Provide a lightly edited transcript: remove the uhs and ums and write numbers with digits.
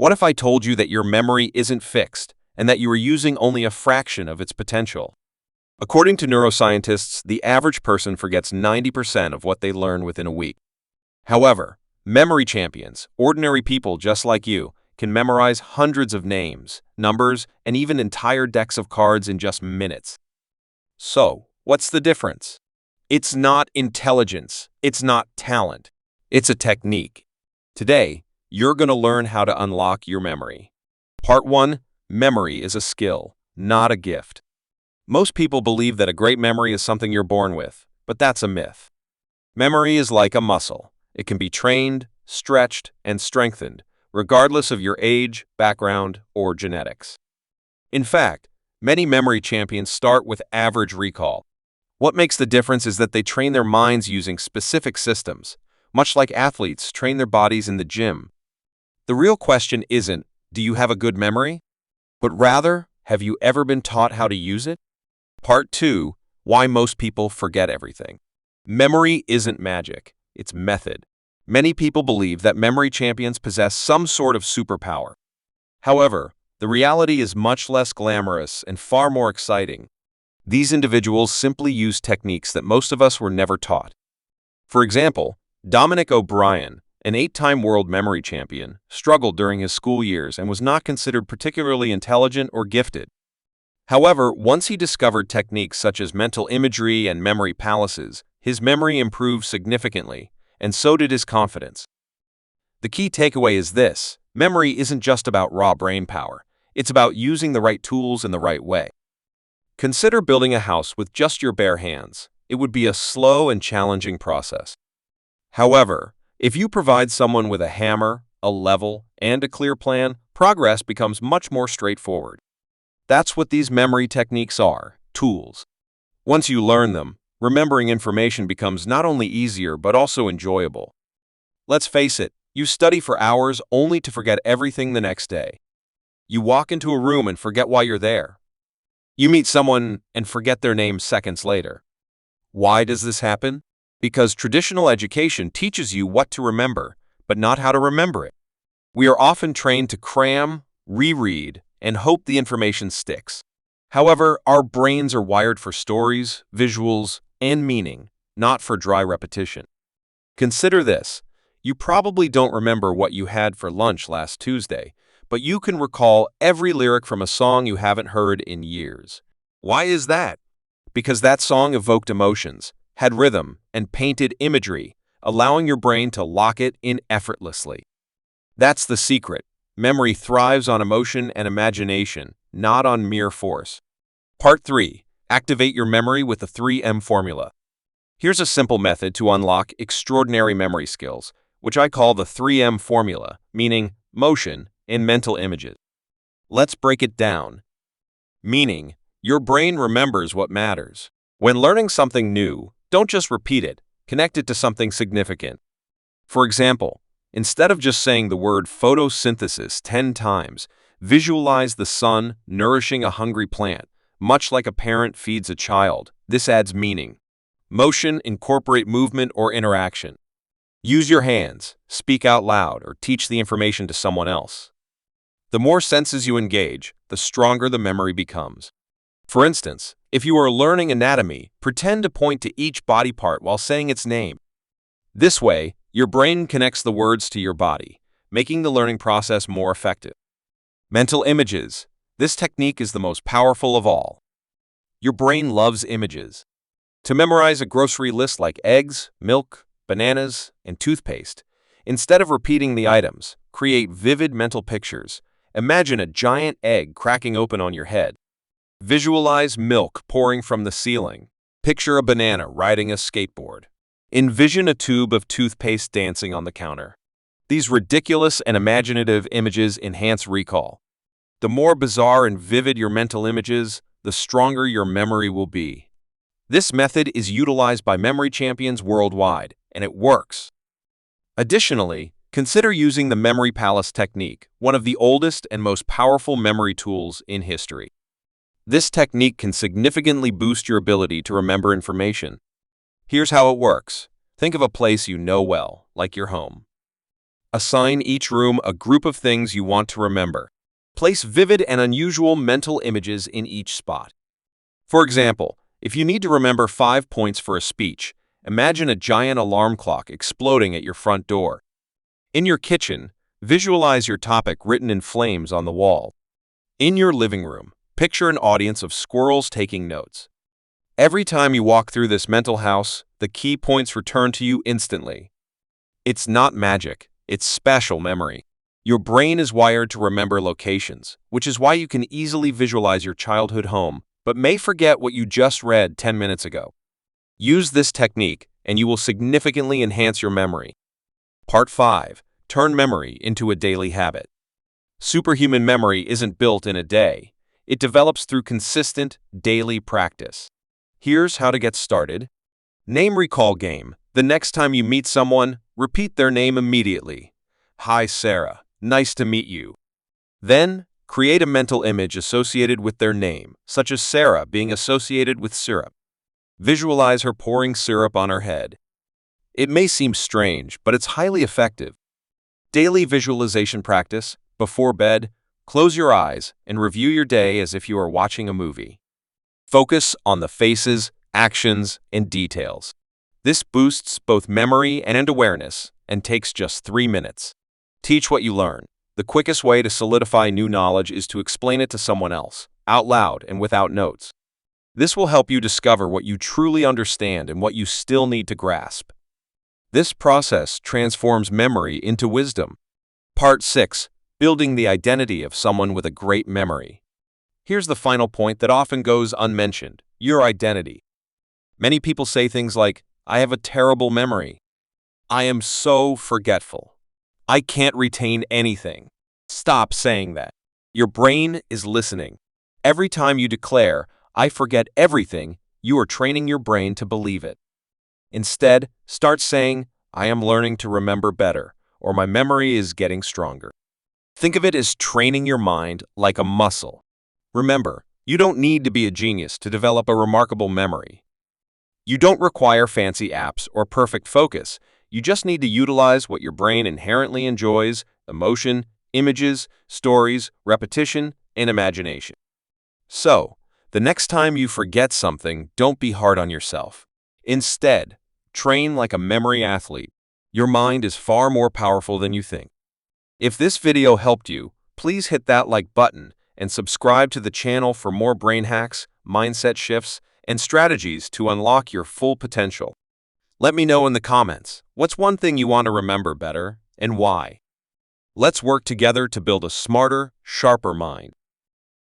What if I told you that your memory isn't fixed and that you are using only a fraction of its potential? According to neuroscientists, the average person forgets 90% of what they learn within a week. However, memory champions, ordinary people just like you, can memorize hundreds of names, numbers, and even entire decks of cards in just minutes. So, what's the difference? It's not intelligence. It's not talent. It's a technique. Today, you're going to learn how to unlock your memory. Part 1. Memory is a skill, not a gift. Most people believe that a great memory is something you're born with, but that's a myth. Memory is like a muscle. It can be trained, stretched, and strengthened, regardless of your age, background, or genetics. In fact, many memory champions start with average recall. What makes the difference is that they train their minds using specific systems, much like athletes train their bodies in the gym. The real question isn't, do you have a good memory? But rather, have you ever been taught how to use it? Part 2. Why most people forget everything. Memory isn't magic, it's method. Many people believe that memory champions possess some sort of superpower. However, the reality is much less glamorous and far more exciting. These individuals simply use techniques that most of us were never taught. For example, Dominic O'Brien, an 8-time world memory champion, struggled during his school years and was not considered particularly intelligent or gifted. However, once he discovered techniques such as mental imagery and memory palaces, his memory improved significantly, and so did his confidence. The key takeaway is this: memory isn't just about raw brain power. It's about using the right tools in the right way. Consider building a house with just your bare hands. It would be a slow and challenging process. However, if you provide someone with a hammer, a level, and a clear plan, progress becomes much more straightforward. That's what these memory techniques are, tools. Once you learn them, remembering information becomes not only easier but also enjoyable. Let's face it, you study for hours only to forget everything the next day. You walk into a room and forget why you're there. You meet someone and forget their name seconds later. Why does this happen? Because traditional education teaches you what to remember, but not how to remember it. We are often trained to cram, reread, and hope the information sticks. However, our brains are wired for stories, visuals, and meaning, not for dry repetition. Consider this. You probably don't remember what you had for lunch last Tuesday, but you can recall every lyric from a song you haven't heard in years. Why is that? Because that song evoked emotions, had rhythm, and painted imagery, allowing your brain to lock it in effortlessly. That's the secret. Memory thrives on emotion and imagination, not on mere force. Part 3. Activate your memory with the 3M formula. Here's a simple method to unlock extraordinary memory skills, which I call the 3M formula, meaning motion and mental images. Let's break it down. Meaning, your brain remembers what matters. When learning something new, don't just repeat it, connect it to something significant. For example, instead of just saying the word photosynthesis 10 times, visualize the sun nourishing a hungry plant, much like a parent feeds a child. This adds meaning. Motion, incorporate movement or interaction. Use your hands, speak out loud, or teach the information to someone else. The more senses you engage, the stronger the memory becomes. For instance, if you are learning anatomy, pretend to point to each body part while saying its name. This way, your brain connects the words to your body, making the learning process more effective. Mental images. This technique is the most powerful of all. Your brain loves images. To memorize a grocery list like eggs, milk, bananas, and toothpaste, instead of repeating the items, create vivid mental pictures. Imagine a giant egg cracking open on your head. Visualize milk pouring from the ceiling. Picture a banana riding a skateboard. Envision a tube of toothpaste dancing on the counter. These ridiculous and imaginative images enhance recall. The more bizarre and vivid your mental images, the stronger your memory will be. This method is utilized by memory champions worldwide, and it works. Additionally, consider using the memory palace technique, one of the oldest and most powerful memory tools in history. This technique can significantly boost your ability to remember information. Here's how it works. Think of a place you know well, like your home. Assign each room a group of things you want to remember. Place vivid and unusual mental images in each spot. For example, if you need to remember 5 points for a speech, imagine a giant alarm clock exploding at your front door. In your kitchen, visualize your topic written in flames on the wall. In your living room, picture an audience of squirrels taking notes. Every time you walk through this mental house, the key points return to you instantly. It's not magic, it's spatial memory. Your brain is wired to remember locations, which is why you can easily visualize your childhood home, but may forget what you just read 10 minutes ago. Use this technique, and you will significantly enhance your memory. Part 5. Turn memory into a daily habit. Superhuman memory isn't built in a day. It develops through consistent, daily practice. Here's how to get started. Name recall game. The next time you meet someone, repeat their name immediately. Hi, Sarah. Nice to meet you. Then, create a mental image associated with their name, such as Sarah being associated with syrup. Visualize her pouring syrup on her head. It may seem strange, but it's highly effective. Daily visualization practice. Before bed, close your eyes and review your day as if you are watching a movie. Focus on the faces, actions, and details. This boosts both memory and awareness and takes just 3 minutes. Teach what you learn. The quickest way to solidify new knowledge is to explain it to someone else, out loud and without notes. This will help you discover what you truly understand and what you still need to grasp. This process transforms memory into wisdom. Part 6. Building the identity of someone with a great memory. Here's the final point that often goes unmentioned: your identity. Many people say things like, "I have a terrible memory. I am so forgetful. I can't retain anything." Stop saying that. Your brain is listening. Every time you declare, "I forget everything," you are training your brain to believe it. Instead, start saying, "I am learning to remember better," or "My memory is getting stronger." Think of it as training your mind like a muscle. Remember, you don't need to be a genius to develop a remarkable memory. You don't require fancy apps or perfect focus. You just need to utilize what your brain inherently enjoys: emotion, images, stories, repetition, and imagination. So, the next time you forget something, don't be hard on yourself. Instead, train like a memory athlete. Your mind is far more powerful than you think. If this video helped you, please hit that like button and subscribe to the channel for more brain hacks, mindset shifts, and strategies to unlock your full potential. Let me know in the comments, what's one thing you want to remember better and why? Let's work together to build a smarter, sharper mind.